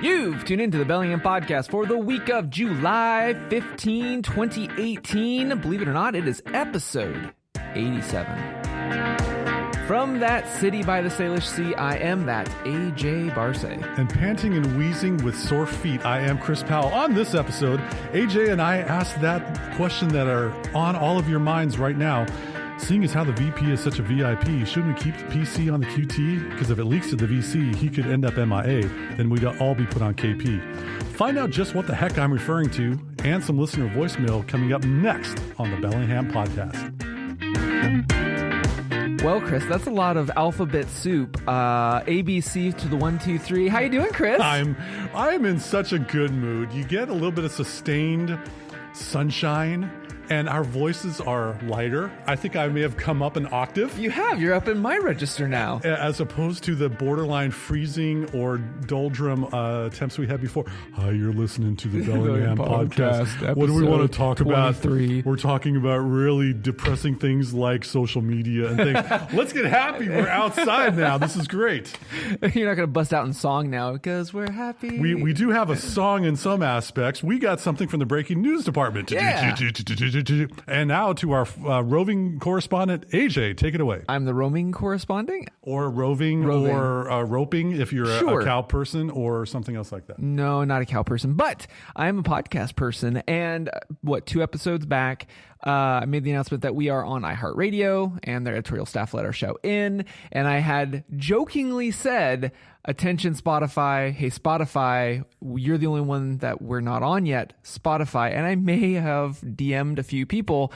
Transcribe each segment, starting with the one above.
You've tuned into the Bellingham Podcast for the week of July 15, 2018. Believe it or not, it is episode 87. From that city by the Salish Sea, I am that AJ Barce. And panting and wheezing with sore feet, I am Chris Powell. On this episode, AJ and I asked that question that are on all of your minds right now. Seeing as how the VP is such a VIP, shouldn't we keep the PC on the QT? Because if it leaks to the VC, he could end up MIA. Then we'd all be put on KP. Find out just what the heck I'm referring to and some listener voicemail coming up next on the Bellingham Podcast. Well, Chris, that's a lot of alphabet soup. ABC to the 1, 2, 3. How you doing, Chris? I'm in such a good mood. You get a little bit of sustained sunshine, and our voices are lighter. I think I may have come up an octave. You have. You're up in my register now. As opposed to the borderline freezing or doldrum attempts we had before. Hi, you're listening to the Bellingham Podcast. What do we want to talk 23. About? We're talking about really depressing things like social media and things. Let's get happy. We're outside now. This is great. You're not going to bust out in song now because we're happy. We do have a song in some aspects. We got something from the breaking news department. Yeah. And now to our roving correspondent, AJ. Take it away. I'm the roaming correspondent? Or roving. Or roping if you're a cow person or something else like that. No, not a cow person, but I'm a podcast person. And 2 episodes back, I made the announcement that we are on iHeartRadio and their editorial staff let our show in. And I had jokingly said, attention Spotify, hey Spotify, you're the only one that we're not on yet, Spotify. And I may have DM'd a few people.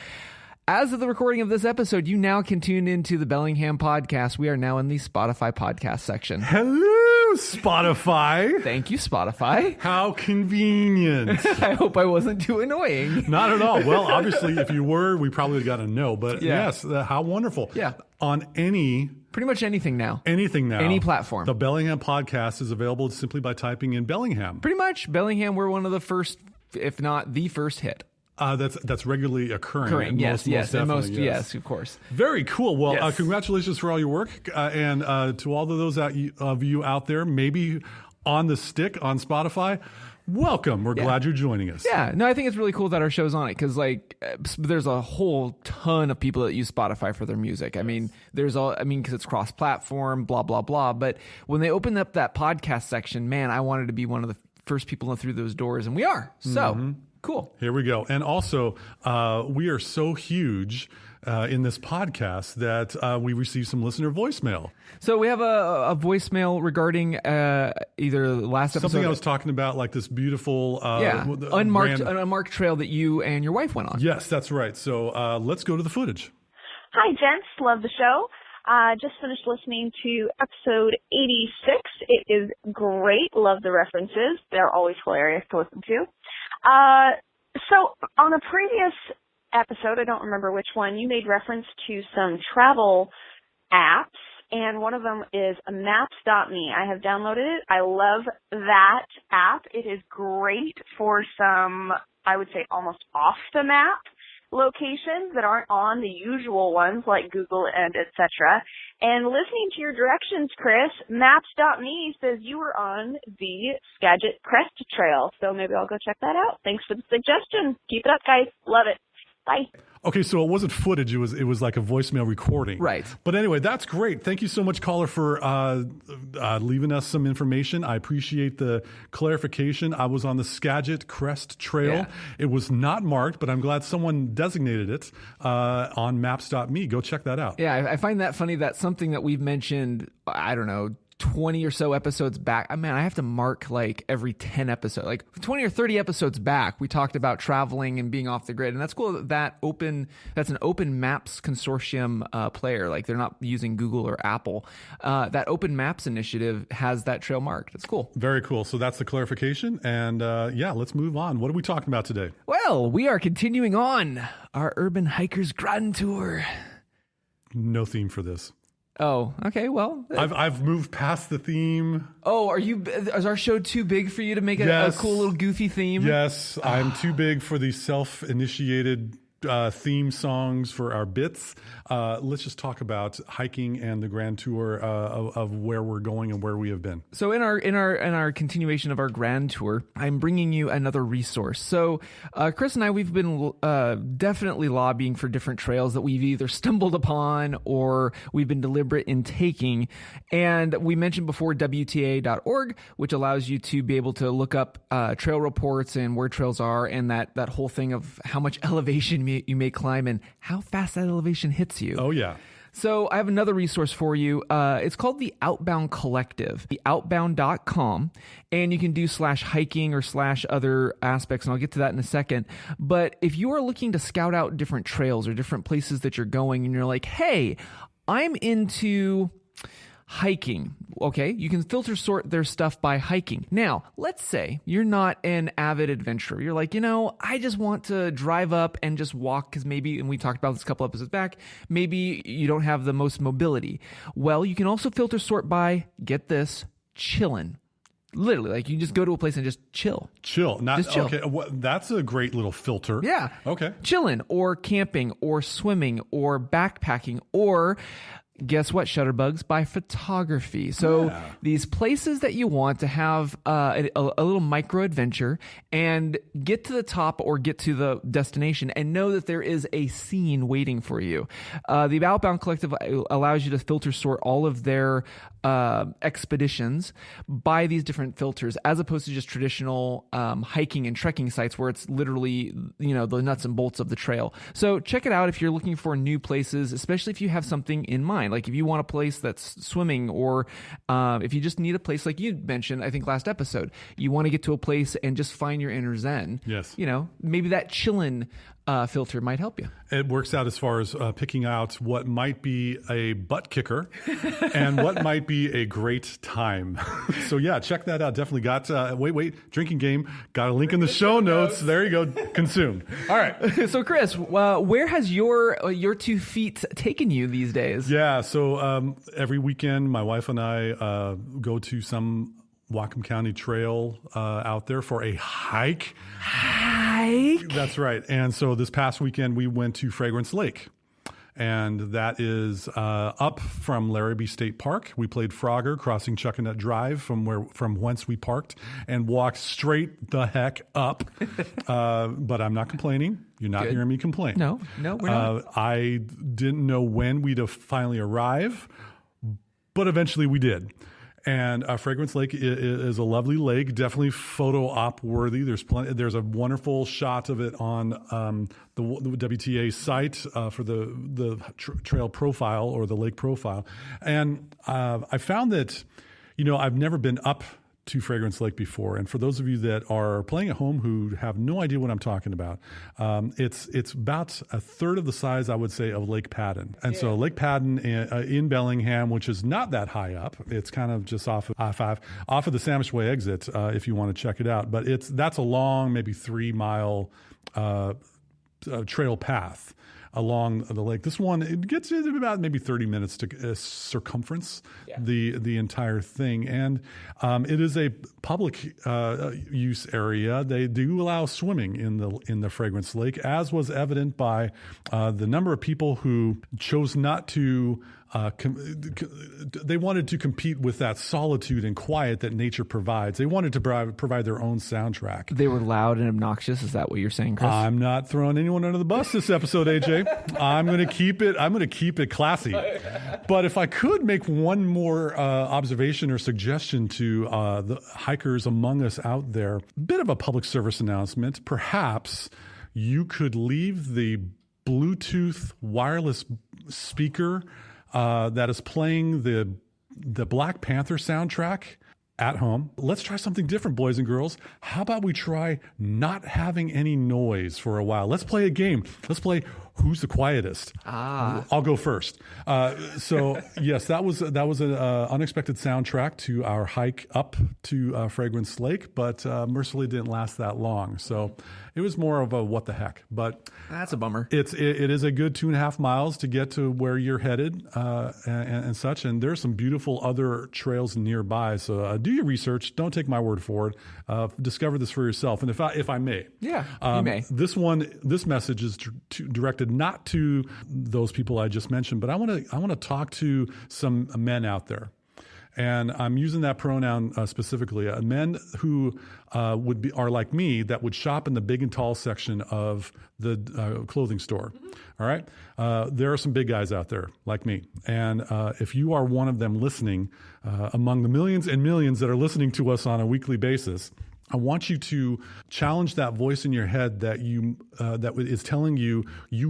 As of the recording of this episode, you now can tune into the Bellingham Podcast. We are now in the Spotify podcast section. Hello, Spotify. Thank you, Spotify. How convenient. I hope I wasn't too annoying. Not at all. Well, obviously, if you were, we probably would have got a no. But yes, how wonderful. Yeah. On pretty much anything now. Any platform. The Bellingham Podcast is available simply by typing in Bellingham. Pretty much. Bellingham, we're one of the first, if not the first hit. That's regularly occurring. Yes, yes, of course. Very cool. Well, yes. Congratulations for all your work. And to all of those of you out there, maybe on the stick on Spotify, welcome. We're glad you're joining us. Yeah. No, I think it's really cool that our show's on it because, there's a whole ton of people that use Spotify for their music. I mean, because it's cross-platform, blah, blah, blah. But when they opened up that podcast section, man, I wanted to be one of the first people through those doors, and we are. So, cool. Here we go. And also, we are so huge in this podcast that we received some listener voicemail. So we have a voicemail regarding either last episode. Something I was talking about, like this beautiful unmarked trail that you and your wife went on. Yes, that's right. So let's go to the footage. Hi, gents. Love the show. Just finished listening to episode 86. It is great. Love the references. They're always hilarious to listen to. So on a previous episode, I don't remember which one, you made reference to some travel apps, and one of them is maps.me. I have downloaded it. I love that app. It is great for some, I would say, almost off the map locations that aren't on the usual ones like Google and etc. And listening to your directions, Chris, maps.me says you were on the Skagit Crest Trail. So maybe I'll go check that out. Thanks for the suggestion. Keep it up, guys. Love it. Bye. Okay, so it wasn't footage. It was like a voicemail recording. Right. But anyway, that's great. Thank you so much, caller, for leaving us some information. I appreciate the clarification. I was on the Skagit Crest Trail. Yeah. It was not marked, but I'm glad someone designated it on maps.me. Go check that out. Yeah, I find that funny. That's something that we've mentioned, I don't know, 20 or so episodes back. Man, I have to mark like every 10 episodes, like 20 or 30 episodes back. We talked about traveling and being off the grid. And that's cool that's an Open Maps Consortium player. Like they're not using Google or Apple. That Open Maps initiative has that trail marked. That's cool. Very cool. So that's the clarification. And let's move on. What are we talking about today? Well, we are continuing on our Urban Hikers Grand Tour. No theme for this. Oh, okay. Well, I've moved past the theme. Oh, is our show too big for you to make a cool little goofy theme? Yes, I'm too big for the self-initiated theme songs for our bits. Let's just talk about hiking and the grand tour of where we're going and where we have been. So in our continuation of our grand tour, I'm bringing you another resource. So Chris and I, we've been definitely lobbying for different trails that we've either stumbled upon or we've been deliberate in taking. And we mentioned before WTA.org, which allows you to be able to look up trail reports and where trails are, and that whole thing of how much elevation you may climb and how fast that elevation hits you. Oh, yeah. So I have another resource for you. It's called the Outbound Collective, the outbound.com, and you can do /hiking or /other aspects, and I'll get to that in a second. But if you are looking to scout out different trails or different places that you're going, and you're like, hey, I'm into hiking. Okay, you can filter sort their stuff by hiking. Now, let's say you're not an avid adventurer. You're like, I just want to drive up and just walk because maybe, and we talked about this a couple episodes back, maybe you don't have the most mobility. Well, you can also filter sort by, get this, chillin'. Literally, like you just go to a place and just chill. Chill. Just chill. Okay, that's a great little filter. Yeah. Okay. Chillin', or camping, or swimming, or backpacking, or guess what, Shutterbugs, by photography. So these places that you want to have a little micro adventure and get to the top or get to the destination and know that there is a scene waiting for you. The Outbound Collective allows you to filter sort all of their expeditions by these different filters, as opposed to just traditional hiking and trekking sites where it's literally, the nuts and bolts of the trail. So check it out if you're looking for new places, especially if you have something in mind. Like if you want a place that's swimming, or if you just need a place like you mentioned, I think last episode, you want to get to a place and just find your inner zen. Yes. Maybe that chillin' filter might help you. It works out as far as picking out what might be a butt kicker and what might be a great time. So yeah, check that out. Definitely got, wait, drinking game. Got a link in the show notes. There you go. Consumed. All right. So Chris, where has your 2 feet taken you these days? Yeah. So every weekend, my wife and I go to some Whatcom County trail out there for a hike. That's right. And so this past weekend we went to Fragrance Lake, and that is up from Larrabee State Park. We played Frogger, crossing Chuckanut Drive from whence we parked, and walked straight the heck up. But I'm not complaining. You're not hearing me complain. No, we're not. I didn't know when we'd finally arrive, but eventually we did. And Fragrance Lake is a lovely lake, definitely photo op worthy. There's a wonderful shot of it on the WTA site for the trail profile or the lake profile. And I found that, I've never been up to Fragrance Lake before. And for those of you that are playing at home who have no idea what I'm talking about, it's about a third of the size, I would say, of Lake Padden. And so Lake Padden in Bellingham, which is not that high up, it's kind of just off of I-5, off of the Samish Way exit, if you want to check it out. But that's a long, maybe 3-mile trail path along the lake. This one, it gets about maybe 30 minutes to circumference the entire thing. And it is a public use area. They do allow swimming in the Fragrance Lake, as was evident by the number of people who chose not to they wanted to compete with that solitude and quiet that nature provides. They wanted to provide their own soundtrack. They were loud and obnoxious. Is that what you're saying, Chris? I'm not throwing anyone under the bus this episode, AJ. I'm going to keep it classy. But if I could make one more observation or suggestion to the hikers among us out there, a bit of a public service announcement. Perhaps you could leave the Bluetooth wireless speaker that is playing the Black Panther soundtrack at home. Let's try something different, boys and girls. How about we try not having any noise for a while? Let's play a game. Let's play who's the quietest? I'll go first. So yes, that was an unexpected soundtrack to our hike up to Fragrance Lake, but mercifully didn't last that long. So it was more of a what the heck. But that's a bummer. It is a good 2.5 miles to get to where you're headed and such. And there's some beautiful other trails nearby. So do your research. Don't take my word for it. Discover this for yourself. And if I may, you may. This message is directed not to those people I just mentioned, but I want to talk to some men out there. And I'm using that pronoun specifically. Men who are like me, that would shop in the big and tall section of the clothing store. All right? There are some big guys out there like me. And if you are one of them listening, among the millions and millions that are listening to us on a weekly basis, I want you to challenge that voice in your head that is telling you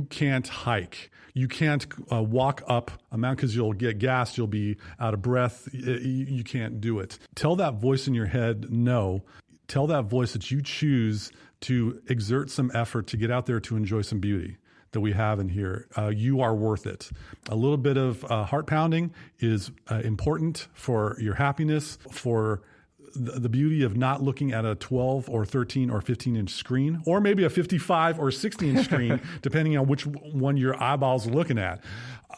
can't hike. You can't walk up a mountain because you'll get gassed. You'll be out of breath. You can't do it. Tell that voice in your head no. Tell that voice that you choose to exert some effort to get out there to enjoy some beauty that we have in here. You are worth it. A little bit of heart pounding is important for your happiness, for the beauty of not looking at a 12 or 13 or 15-inch screen, or maybe a 55 or 60-inch screen, depending on which one your eyeballs are looking at.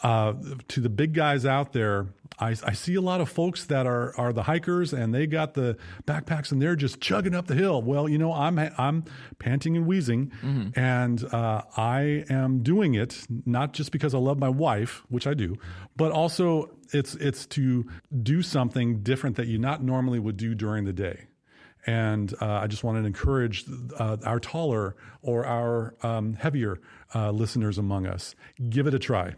To the big guys out there, I see a lot of folks that are the hikers, and they got the backpacks and they're just chugging up the hill. Well, I'm panting and wheezing, and I am doing it not just because I love my wife, which I do, but also it's to do something different that you not normally would do during the day. And I just want to encourage our taller or our heavier listeners among us. Give it a try.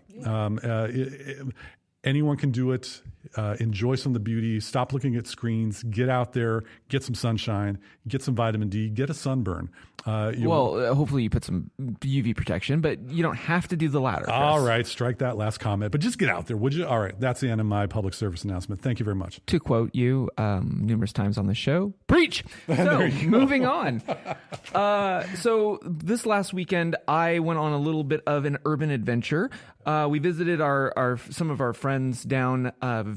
Anyone can do it. Enjoy some of the beauty. Stop looking at screens. Get out there. Get some sunshine. Get some vitamin D. Get a sunburn. Hopefully you put some UV protection, but you don't have to do the latter. Chris. All right. Strike that last comment. But just get out there, would you? All right. That's the end of my public service announcement. Thank you very much. To quote you numerous times on the show, preach! So moving on. So this last weekend, I went on a little bit of an urban adventure. We visited some of our friends down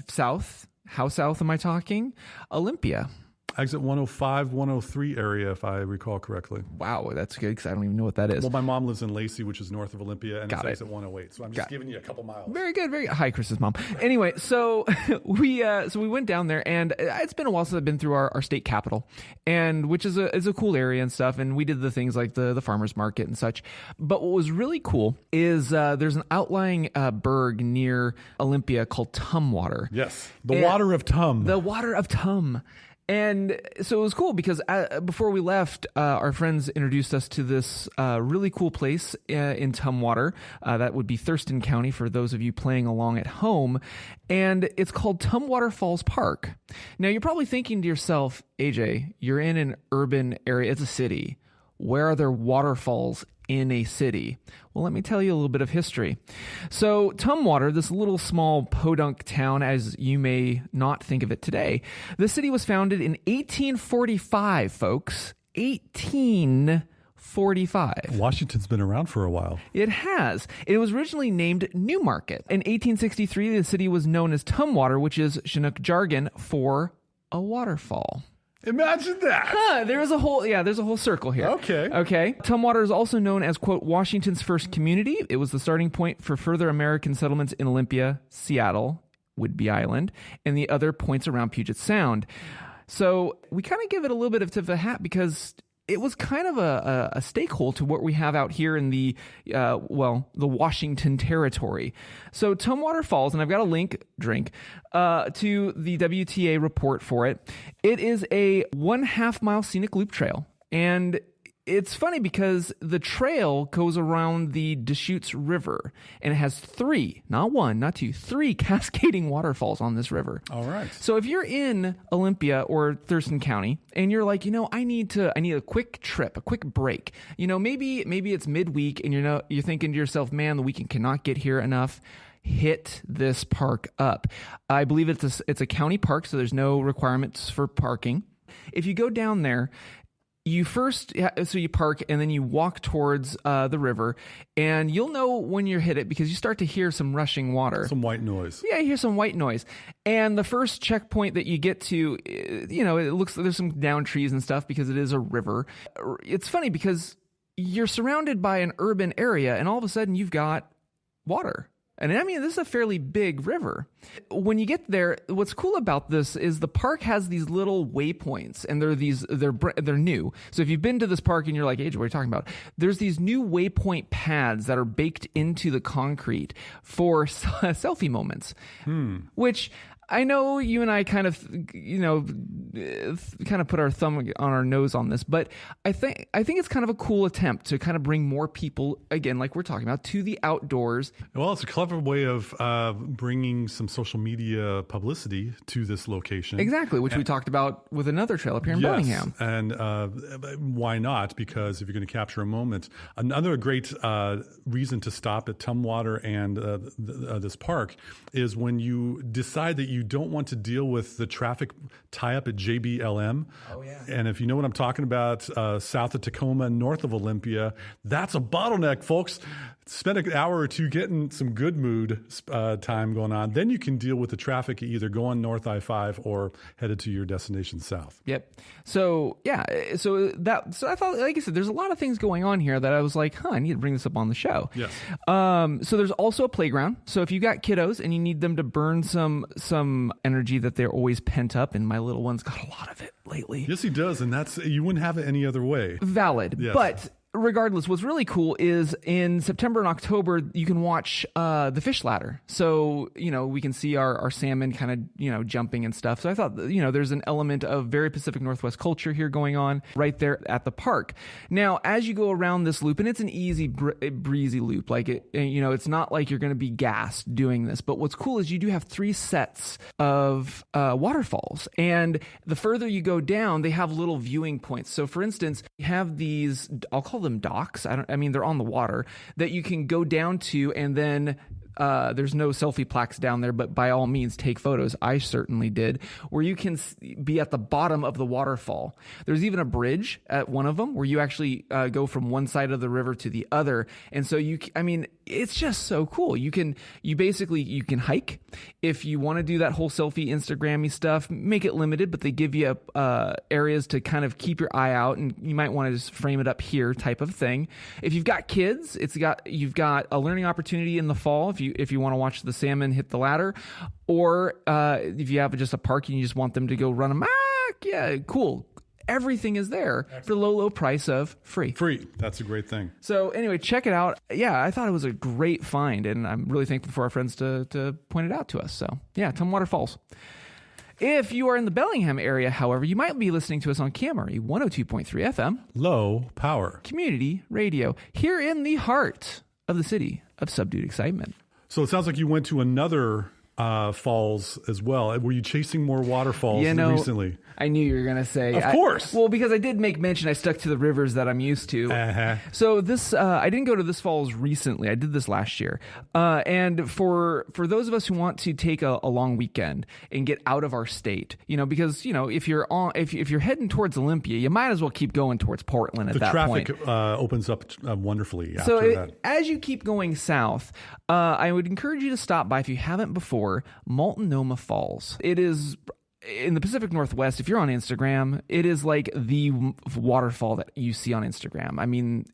south. How south am I talking? Olympia. Exit 105, 103 area, if I recall correctly. Wow, that's good because I don't even know what that is. Well, my mom lives in Lacey, which is north of Olympia, and it's exit 108. So I'm just giving you a couple miles. Very good. Hi, Chris's mom. Anyway, so we went down there, and it's been a while since I've been through our state capital, and which is a cool area and stuff. And we did the things like the farmers market and such. But what was really cool is there's an outlying burg near Olympia called Tumwater. Yes, the water of Tum. The water of Tum. And so it was cool because before we left, our friends introduced us to this really cool place in Tumwater. That would be Thurston County for those of you playing along at home. And it's called Tumwater Falls Park. Now, you're probably thinking to yourself, AJ, you're in an urban area. It's a city. Where are there waterfalls in a city? Well, let me tell you a little bit of history. So Tumwater, this little small podunk town, as you may not think of it today, the city was founded in 1845, folks. 1845. Washington's been around for a while. It has. It was originally named Newmarket. In 1863, the city was known as Tumwater, which is Chinook jargon for a waterfall. Imagine that. There's a whole circle here. Okay. Tumwater is also known as, quote, Washington's first community. It was the starting point for further American settlements in Olympia, Seattle, Whidbey Island, and the other points around Puget Sound. So we kind of give it a little bit of tip of the hat because it was kind of a stakehold to what we have out here in the Washington territory. So Tumwater Falls, and I've got a link to the WTA report for it. It is a 1.5 mile scenic loop trail. And it's funny because the trail goes around the Deschutes River, and it has 3, not 1, not 2, 3 cascading waterfalls on this river. All right. So if you're in Olympia or Thurston County and you're like, I need a quick trip, a quick break. Maybe it's midweek and you're thinking to yourself, man, the weekend cannot get here enough. Hit this park up. I believe it's a county park, so there's no requirements for parking. If you go down there, so you park and then you walk towards the river, and you'll know when you're hit it because you start to hear some rushing water. Some white noise. Yeah, you hear some white noise. And the first checkpoint that you get to, it looks there's some down trees and stuff because it is a river. It's funny because you're surrounded by an urban area and all of a sudden you've got water. And I mean, this is a fairly big river. When you get there, what's cool about this is the park has these little waypoints, and they're new. So if you've been to this park and you're like, "Age, what are you talking about?" There's these new waypoint pads that are baked into the concrete for selfie moments, which I know you and I kind of put our thumb on our nose on this, but I think it's kind of a cool attempt to kind of bring more people, again, like we're talking about, to the outdoors. Well, it's a clever way of bringing some social media publicity to this location. Exactly, which we talked about with another trail up here in Birmingham. And why not? Because if you're going to capture a moment, another great reason to stop at Tumwater and this park is when you decide that you don't want to deal with the traffic tie-up at JBLM. Oh, yeah. And if you know what I'm talking about, south of Tacoma, north of Olympia, that's a bottleneck, folks. Spend an hour or two getting some good mood time going on. Then you can deal with the traffic either going north I-5 or headed to your destination south. Yep. So, yeah. So I thought, like I said, there's a lot of things going on here that I was like, I need to bring this up on the show. Yes. So there's also a playground. So if you got kiddos and you need them to burn some energy that they're always pent up, and my little one's got a lot of it lately. Yes, he does. And you wouldn't have it any other way. Valid. Yes. But regardless, what's really cool is in September and October, you can watch the fish ladder. So, we can see our salmon kind of, jumping and stuff. So I thought, there's an element of very Pacific Northwest culture here going on right there at the park. Now, as you go around this loop, and it's an easy, breezy loop, like it's not like you're going to be gassed doing this. But what's cool is you do have 3 sets of waterfalls. And the further you go down, they have little viewing points. So for instance, you have these, I'll call them docks. They're on the water that you can go down to, and then there's no selfie plaques down there, but by all means take photos. I certainly did, where you can be at the bottom of the waterfall. There's even a bridge at one of them where you actually go from one side of the river to the other. And so it's just so cool. You can hike. If you want to do that whole selfie Instagrammy stuff, make it limited, but they give you areas to kind of keep your eye out, and you might want to just frame it up here type of thing. If you've got kids, you've got a learning opportunity in the fall if you want to watch the salmon hit the ladder, or if you have just a park and you just want them to go run amok, yeah, cool. Everything is there for the low price of free. Free. That's a great thing. So anyway, check it out. Yeah, I thought it was a great find, and I'm really thankful for our friends to point it out to us. So yeah, Tumwater Falls. If you are in the Bellingham area, however, you might be listening to us on Camry 102.3 FM. Low power. Community radio. Here in the heart of the city of subdued excitement. So it sounds like you went to another falls as well. Were you chasing more waterfalls recently? I knew you were going to say. Of course. Well, because I did make mention, I stuck to the rivers that I'm used to. Uh-huh. So this, I didn't go to this falls recently. I did this last year. And for those of us who want to take a long weekend and get out of our state, because, if you're heading towards Olympia, you might as well keep going towards Portland at that point. The traffic opens up wonderfully after that. As you keep going south, I would encourage you to stop by, if you haven't before, Multnomah Falls. It is in the Pacific Northwest. If you're on Instagram, it is like the waterfall that you see on Instagram. I mean,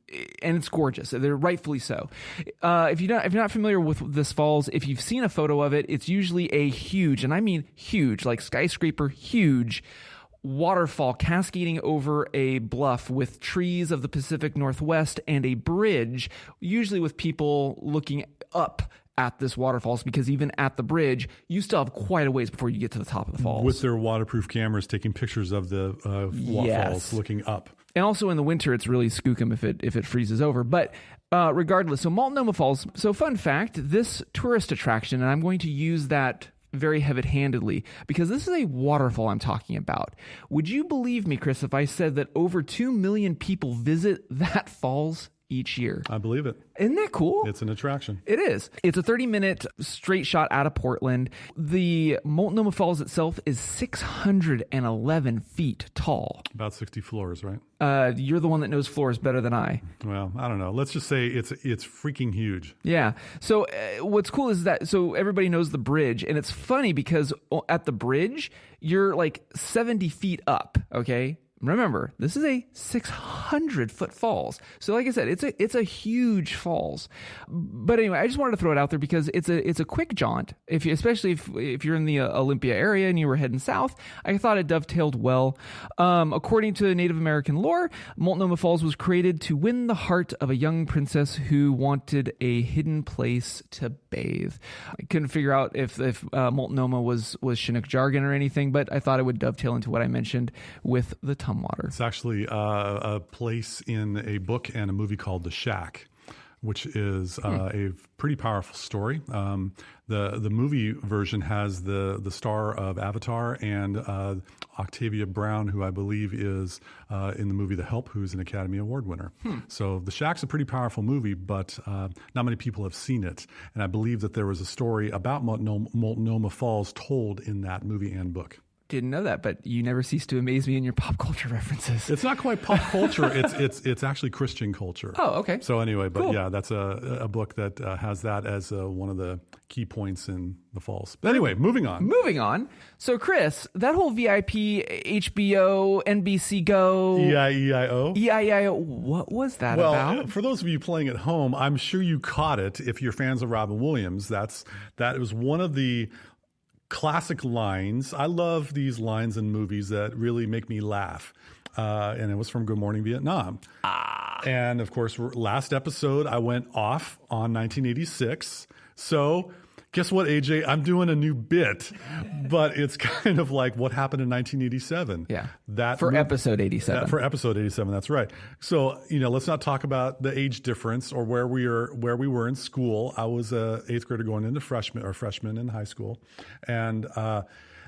and it's gorgeous. They're rightfully so. If you're not familiar with this falls, if you've seen a photo of it, it's usually a huge, and I mean huge, like skyscraper huge, waterfall cascading over a bluff with trees of the Pacific Northwest and a bridge, usually with people looking up at this waterfalls, because even at the bridge, you still have quite a ways before you get to the top of the falls. With their waterproof cameras taking pictures of the falls looking up. And also in the winter, it's really skookum if it freezes over. But regardless, so Multnomah Falls. So fun fact, this tourist attraction, and I'm going to use that very heavy-handedly, because this is a waterfall I'm talking about. Would you believe me, Chris, if I said that over 2 million people visit that falls each year. I believe it. Isn't that cool? It's an attraction. It is. It's a 30-minute straight shot out of Portland. The Multnomah Falls itself is 611 feet tall. About 60 floors, right? You're the one that knows floors better than I. Well, I don't know. Let's just say it's freaking huge. Yeah. So what's cool is that, so everybody knows the bridge, and it's funny because at the bridge, you're like 70 feet up, okay? Remember, this is a 600-foot falls. So like I said, it's a huge falls. But anyway, I just wanted to throw it out there because it's a quick jaunt. Especially if you're in the Olympia area and you were heading south, I thought it dovetailed well. According to Native American lore, Multnomah Falls was created to win the heart of a young princess who wanted a hidden place to bathe. I couldn't figure out if Multnomah was Chinook jargon or anything, but I thought it would dovetail into what I mentioned with the Tumwater. It's actually a place in a book and a movie called The Shack, which is a pretty powerful story. The movie version has the star of Avatar and Octavia Brown, who I believe is in the movie The Help, who's an Academy Award winner. So The Shack's a pretty powerful movie, but not many people have seen it. And I believe that there was a story about Multnomah Falls told in that movie and book. Didn't know that, but you never cease to amaze me in your pop culture references. It's not quite pop culture. It's actually Christian culture. Oh, okay. So anyway, but Cool. yeah, that's a book that has that as one of the key points in the falls. But anyway, moving on. So Chris, that whole VIP, HBO, NBC Go, EIEIO. EIEIO, what was that about? Well, for those of you playing at home, I'm sure you caught it. If you're fans of Robin Williams, that was one of the classic lines. I love these lines in movies that really make me laugh. And it was from Good Morning Vietnam. And of course, last episode, I went off on 1986. So guess what, AJ? I'm doing a new bit, but it's kind of like what happened in 1987. Yeah. Episode 87. For episode 87, that's right. So, let's not talk about the age difference or where we were in school. I was a 8th grader going into freshman in high school. And I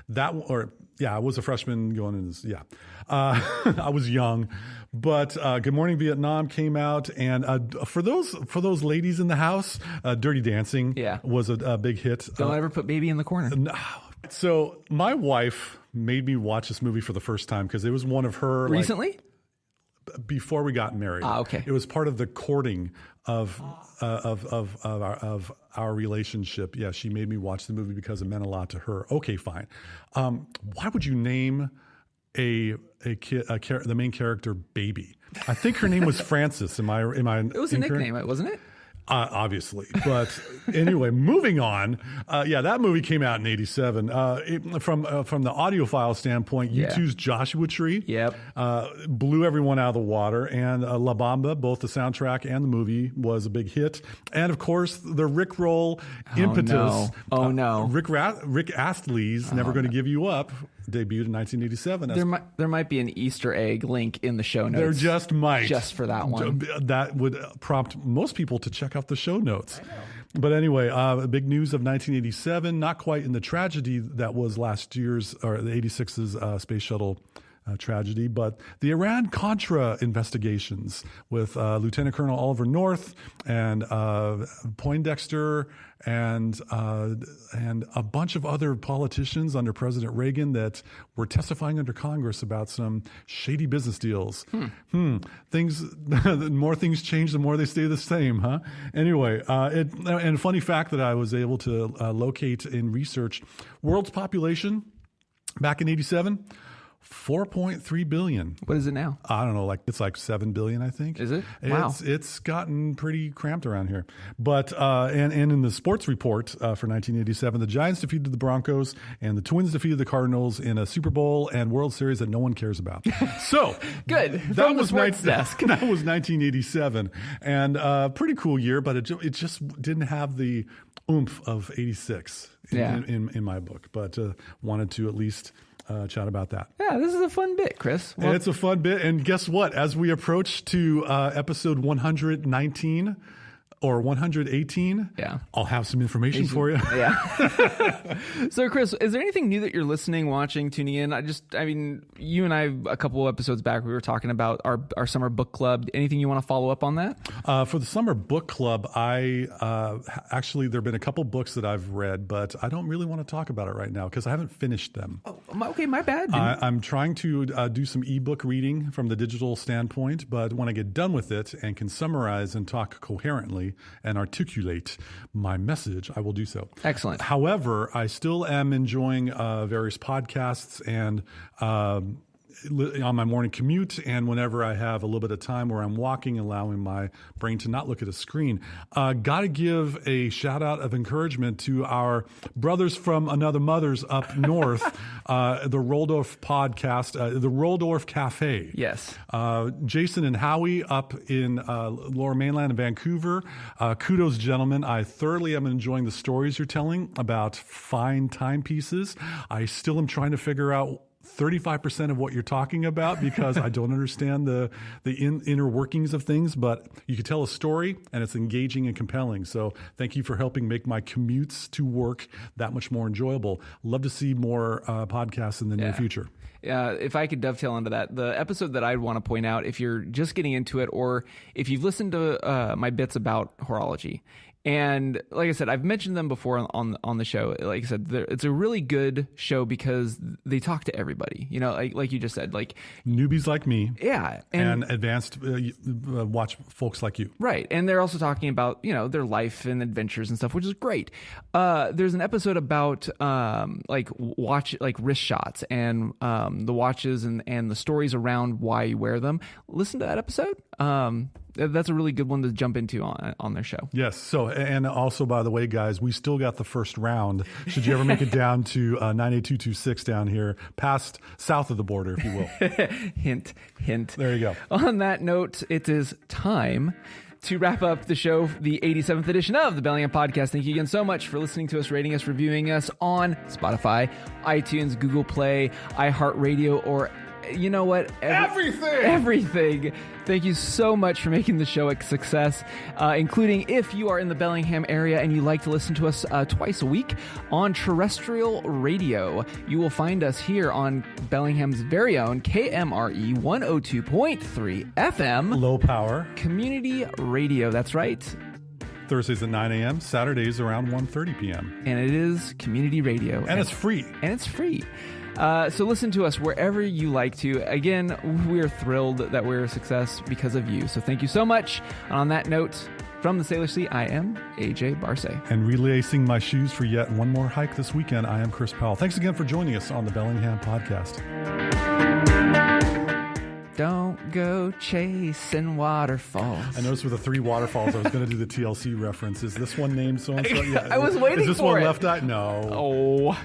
was a freshman going into, I was young, but Good Morning Vietnam came out, and for those ladies in the house, Dirty Dancing was a big hit. Don't ever put baby in the corner. No. So my wife made me watch this movie for the first time because it was one of her recently. Before we got married. Okay. It was part of the courting of our relationship. Yeah, she made me watch the movie because it meant a lot to her. Okay, fine. Why would you name the main character Baby? I think her name was Frances. Am I? It was a nickname, wasn't it? Obviously. But anyway, moving on. That movie came out in 87. From the audiophile standpoint, U2's Joshua Tree blew everyone out of the water. And La Bamba, both the soundtrack and the movie, was a big hit. And of course, the Rickroll impetus. Oh, no. Rick Astley's Never Gonna Give You Up debuted in 1987. There might be an Easter egg link in the show notes. There just might. Just for that one. That would prompt most people to check out the show notes. But anyway, big news of 1987, not quite in the tragedy that was last year's, or the 86's Space Shuttle tragedy, but the Iran-Contra investigations with Lieutenant Colonel Oliver North and Poindexter and a bunch of other politicians under President Reagan that were testifying under Congress about some shady business deals. Things, the more things change, the more they stay the same, huh? Anyway, and a funny fact that I was able to locate in research, world's population back in 87, 4.3 billion. What is it now? I don't know, it's like 7 billion, I think. Is it? Wow. It's gotten pretty cramped around here. But and in the sports report for 1987, the Giants defeated the Broncos and the Twins defeated the Cardinals in a Super Bowl and World Series that no one cares about. So good. That was sports desk. That was 1987, and pretty cool year, but it just didn't have the oomph of 86 in my book. But wanted to at least chat about that. Yeah, this is a fun bit, Chris. Well, it's a fun bit. And guess what? As we approach to episode 119, or 118, I'll have some information for you. Yeah. So, Chris, is there anything new that you're listening, watching, tuning in? I mean, you and I, a couple of episodes back, we were talking about our summer book club. Anything you want to follow up on that? For the summer book club, actually, there have been a couple books that I've read, but I don't really want to talk about it right now because I haven't finished them. Oh, okay, my bad. I'm trying to do some ebook reading from the digital standpoint, but when I get done with it and can summarize and talk coherently and articulate my message, I will do so. Excellent. However, I still am enjoying various podcasts and on my morning commute and whenever I have a little bit of time where I'm walking, allowing my brain to not look at a screen. Got to give a shout out of encouragement to our brothers from another mother's up north, the Roldorf podcast, the Roldorf Cafe. Yes. Jason and Howie up in Lower Mainland in Vancouver. Kudos, gentlemen. I thoroughly am enjoying the stories you're telling about fine timepieces. I still am trying to figure out 35% of what you're talking about because I don't understand the inner workings of things, but you can tell a story and it's engaging and compelling. So thank you for helping make my commutes to work that much more enjoyable. Love to see more podcasts in the near future. If I could dovetail onto that, the episode that I'd want to point out, if you're just getting into it or if you've listened to my bits about horology, and like I said, I've mentioned them before on the show. Like I said, it's a really good show because they talk to everybody. You know, like you just said, like newbies like me, and advanced watch folks like you, right? And they're also talking about their life and adventures and stuff, which is great. There's an episode about wrist shots and the watches and the stories around why you wear them. Listen to that episode. That's a really good one to jump into on their show. Yes. So, and also, by the way, guys, we still got the first round. Should you ever make it down to 98226 down here, south of the border, if you will. Hint, hint. There you go. On that note, it is time to wrap up the show, the 87th edition of the Bellingham Podcast. Thank you again so much for listening to us, rating us, reviewing us on Spotify, iTunes, Google Play, iHeartRadio, or you know what? Everything. Thank you so much for making the show a success, including if you are in the Bellingham area and you like to listen to us twice a week on terrestrial radio. You will find us here on Bellingham's very own KMRE 102.3 FM. Low power. Community radio. That's right. Thursdays at 9 a.m., Saturdays around 1:30 p.m. And it is community radio. And it's free. So listen to us wherever you like to. Again, we're thrilled that we're a success because of you. So thank you so much. And on that note, from the Sailor Sea, I am AJ Barce. And relacing my shoes for yet one more hike this weekend, I am Chris Powell. Thanks again for joining us on the Bellingham Podcast. Don't go chasing waterfalls. I noticed with the 3 waterfalls, I was going to do the TLC reference. Is this one named so-and-so? Yeah. I was waiting for it. Is this one Left Eye? No. Oh.